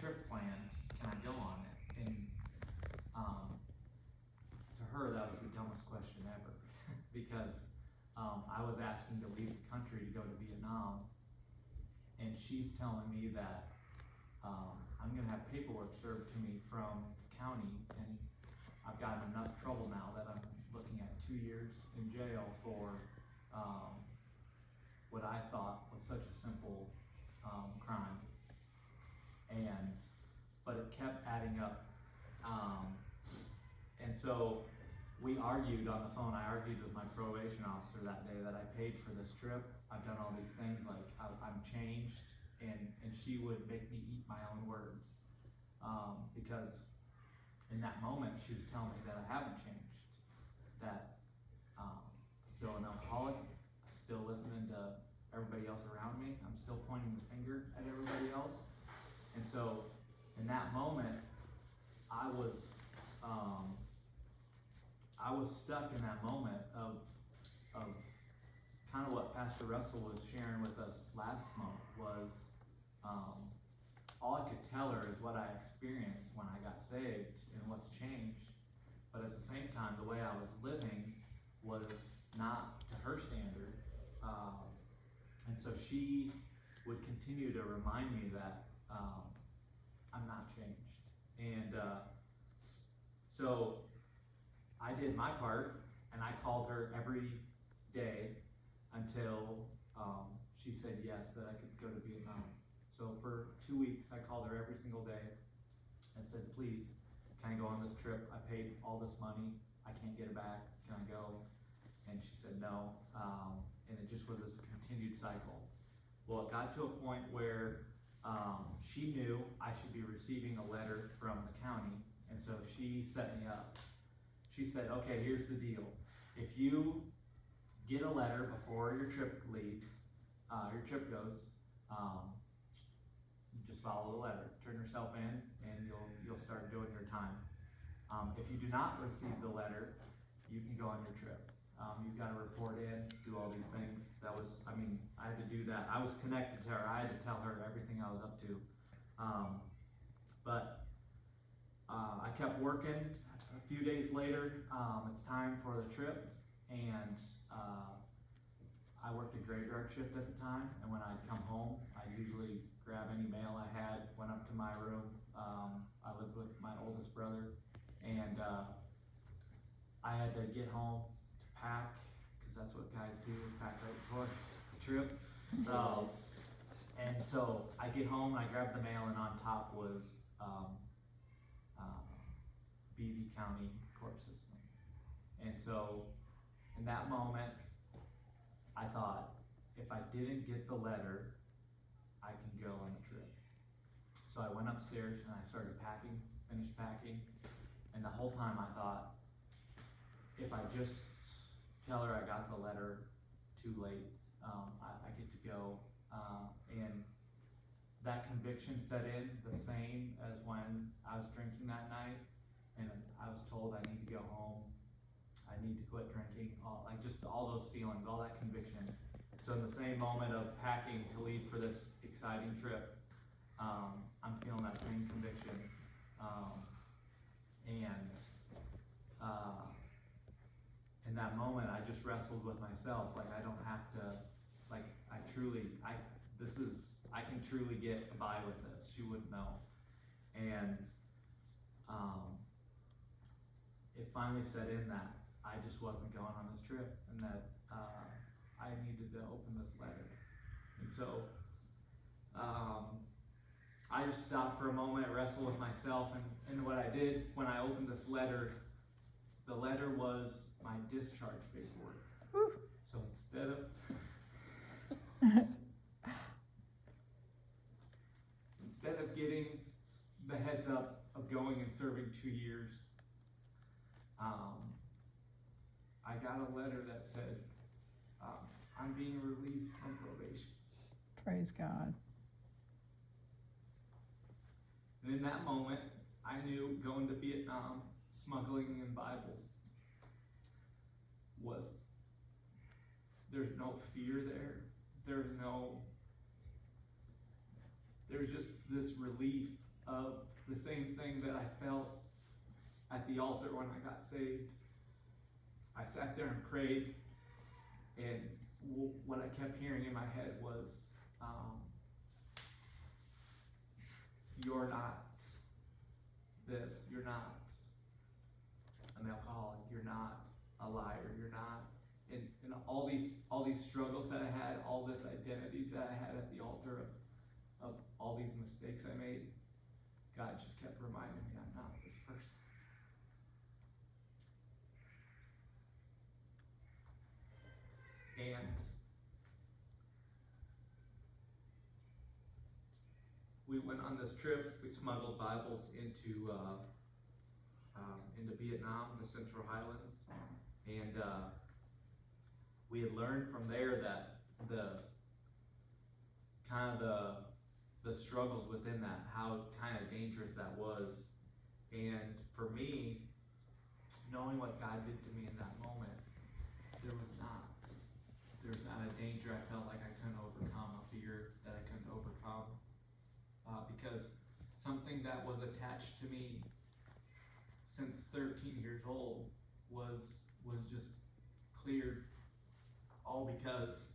trip planned. Can I go on it? And to her, that was the dumbest question ever because I was asking to leave the country to go to Vietnam, and she's telling me that I'm going to have paperwork served to me from the county, and I've gotten enough trouble now that I'm looking at 2 years in jail for what I thought was such a simple crime. But it kept adding up. And so we argued on the phone. I argued with my probation officer that day that I paid for this trip. I've done all these things, like I'm changed, and she would make me eat my own words. Because in that moment, she was telling me that I haven't changed, that I'm still an alcoholic, I'm still listening to everybody else around me, I'm still pointing the finger at everybody else. And so in that moment, I was stuck in that moment of kind of what Pastor Russell was sharing with us last month was all I could tell her is what I experienced when I got saved and what's changed. But at the same time, the way I was living was not to her standard. And so she would continue to remind me that I'm not changed. And so I did my part, and I called her every day until she said yes, that I could go to Vietnam. So for 2 weeks, I called her every single day and said, please, can I go on this trip? I paid all this money. I can't get it back. Can I go? And she said no. And it just was this continued cycle. Well, it got to a point where she knew I should be receiving a letter from the county, and so she set me up. She said, okay, here's the deal. If you get a letter before your trip leaves, your trip goes, you just follow the letter, turn yourself in, and you'll start doing your time. If you do not receive the letter, you can go on your trip. You've got to report in, do all these things. I had to do that. I was connected to her. I had to tell her everything I was up to. But I kept working. A few days later, it's time for the trip, and I worked a graveyard shift at the time, and when I'd come home, I'd usually grab any mail I had, went up to my room. I lived with my oldest brother, and I had to get home to pack, because that's what guys do, pack right before the trip. And so I get home, and I grab the mail, and on top was BV County court system. And so in that moment, I thought, if I didn't get the letter, I can go on the trip. So I went upstairs and I started packing, finished packing, and the whole time I thought, if I just tell her I got the letter too late, I get to go. And that conviction set in the same as when I was drinking that night, and I was told I need to go home, I need to quit drinking, all those feelings, all that conviction. So in the same moment of packing to leave for this exciting trip, I'm feeling that same conviction. In that moment, I just wrestled with myself, like I don't have to, like I can truly get by with this. She wouldn't know. And it finally set in that I just wasn't going on this trip, and that I needed to open this letter. And so I just stopped for a moment, wrestled with myself, and what I did when I opened this letter, the letter was my discharge paperwork. Whew. So instead of getting the heads up of going and serving 2 years, I got a letter that said, I'm being released from probation. Praise God. And in that moment, I knew going to Vietnam, smuggling in Bibles, there's no fear there. There's just this relief of the same thing that I felt at the altar when I got saved. I sat there and prayed, and what I kept hearing in my head was, you're not this, you're not an alcoholic, you're not a liar, you're not, and all these struggles that I had, all this identity that I had at the altar of all these mistakes I made, God just kept reminding me, I'm not this person. And we went on this trip. We smuggled Bibles into Vietnam, the Central Highlands, and we had learned from there that the struggles within that, how kind of dangerous that was. And for me, knowing what God did to me in that moment, there was not a danger I felt like I couldn't overcome, a fear that I couldn't overcome, because something that was attached to me since 13 years old was just cleared, all because